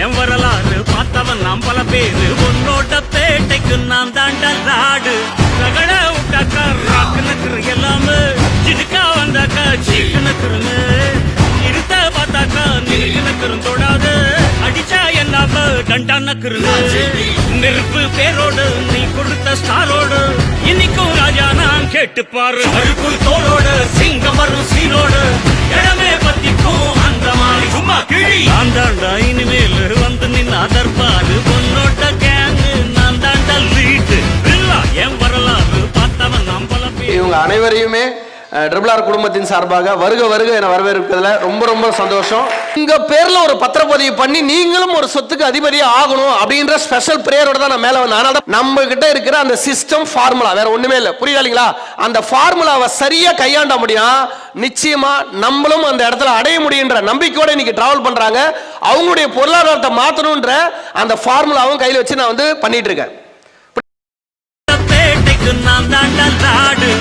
என் வரலாறு பார்த்தவன் நாம் பல பேரு உன்னோட பேட்டைக்கு நான் தாண்ட நாடு ரகட விட்டாக்கா ராக்குனக்குரு எல்லாமே சிடுக்கா வந்தாக்கா சீக்குனக்குருங்க இருத்த பார்த்தாக்கா நிறுக்குனக்குரும் தொடாது அடிச்சா என்னாம டண்டானக்குருங்க நெருப்பு பேரோடு நீ கொடுத்த ஸ்டாரோடு இன்னைக்கும் ராஜா நான் கேட்டுப்பாரு அருக்குள் தோளோடு சிங்கம் வரும் சீரோடு இடமே பத்திக்கும் அந்த மாதிரி சும்மா கிழி நான் தாண்டா இனிமேல் வந்து நின்று அதற்பாரு பொன்னோட்ட கேங்கு நான் தாண்டா லீட்டு என் வரலாறு பார்த்தவன் நாம் பல பேர். இவங்க அனைவரையுமே RRR குடும்பத்தின் சார்பாக வருக வருக என வரவேற்பதில் ரொம்ப ரொம்ப சந்தோஷம். உங்க பேர்ல ஒரு பத்திரப்பதிவு பண்ணி நீங்களும் ஒரு சொத்துக்கு அதிபதியா ஆகணும் அப்படின்ற ஸ்பெஷல் பிரேயரோட தான் நான் மேல வந்தேன். அதனால நம்ம கிட்ட இருக்கிற அந்த சிஸ்டம் ஃபார்முலா வேற ஒண்ணுமே இல்லை. புரியுதுங்களா? அந்த ஃபார்முலாவை சரியா கையாண்ட முடியும், நிச்சயமா நம்மளும் அந்த இடத்துல அடைய முடியுன்ற நம்பிக்கையோட இன்னைக்கு டிராவல் பண்றாங்க. அவங்களுடைய பொருளாதாரத்தை மாத்தணும்ன்ற அந்த ஃபார்முலாவும் கையில வச்சு நான் வந்து பண்ணிட்டு இருக்கேன். நான் தாண்டா நாடு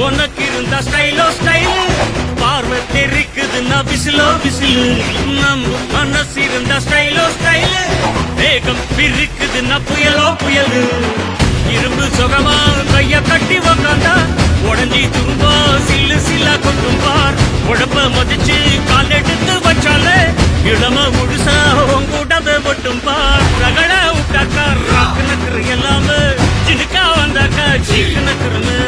உனக்கு இருந்த ஸ்டைலோ ஸ்டைல் பார்வை தெரிக்குதுன்னா விசிலோ விசிலு நம்ம மனசு இருந்த ஸ்டைலோ ஸ்டைல் வேகம் பிரிக்குதுன்னா புயலோ புயலு இரும்பு சுகமா கைய கட்டி உக்காந்தா உடஞ்சி துரும்பா சில்லு சில்லா கொட்டும் பார் உடம்ப மதிச்சு கால் எடுத்து வச்சாலே இளம முழுசா உங்கூட்டத மட்டும் பார் ரகட விட்டாக்கா ராக்குனக்குரு எல்லாமே சிடுக்கா வந்தாக்கா சீக்குனக்குருன்னு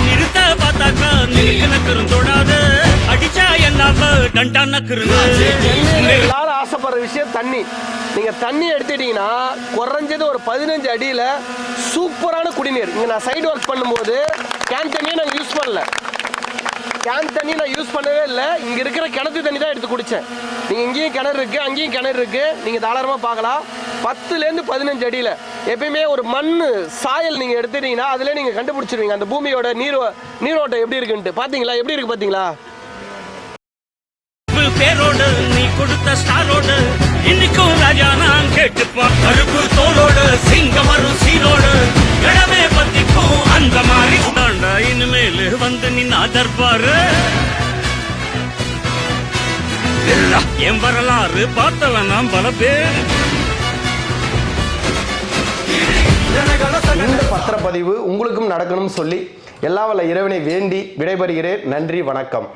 நிறுத்த பார்த்தாக்கா நிறுக்குனக்குரும் தொடாது அடிச்சா என்னாம டண்டானக்குருங்க. எல்லாரும் ஆசைப்படுற விஷயம் தண்ணி. நீங்க தண்ணி எடுத்துட்டீங்கன்னா குறைஞ்சது ஒரு 15 அடியில சூப்பரான குடிநீர். இங்க நான் சைடு ஒர்க் பண்ணும்போது கேன் தண்ணியை நான் யூஸ் பண்ணல, கேன் தண்ணி நான் யூஸ் பண்ணவே இல்லை. இங்க இருக்கிற கிணத்து தண்ணி தான் எடுத்து குடிச்சேன். நீங்க இங்கேயும் கிணறு இருக்கு, அங்கேயும் கிணறு இருக்கு, நீங்க தாராளமா பார்க்கலாம். 10லேருந்து 15 அடியில எப்பயுமே ஒரு மண்ணு சாயல் நீங்க எடுத்துட்டீங்கன்னா அதுல நீங்க கண்டுபிடிச்சிருவீங்க அந்த பூமியோட நீரோட்டம் எப்படி இருக்குன்ட்டு. பாத்தீங்களா எப்படி இருக்கு பாத்தீங்களா? பேரோடு நீ கொடுத்த ஸ்டாரோடு இன்னைக்கும் ராஜா நான் கேட்டுப்பான் அருப்பு தோளோடு சிங்கம் வரும் சீரோடு இடமே பத்திக்கும் அந்த மாதிரி தாண்டா இனிமேல் வந்து நின்று அதற்பாரு என் வரலாறு பார்த்தவன் நாம் பல பேர். இந்த பத்திரப்பதிவு உங்களுக்கும் நடக்கணும்னு சொல்லி எல்லா வல்ல இறைவனை வேண்டி விடைபெறுகிறேன். நன்றி, வணக்கம்.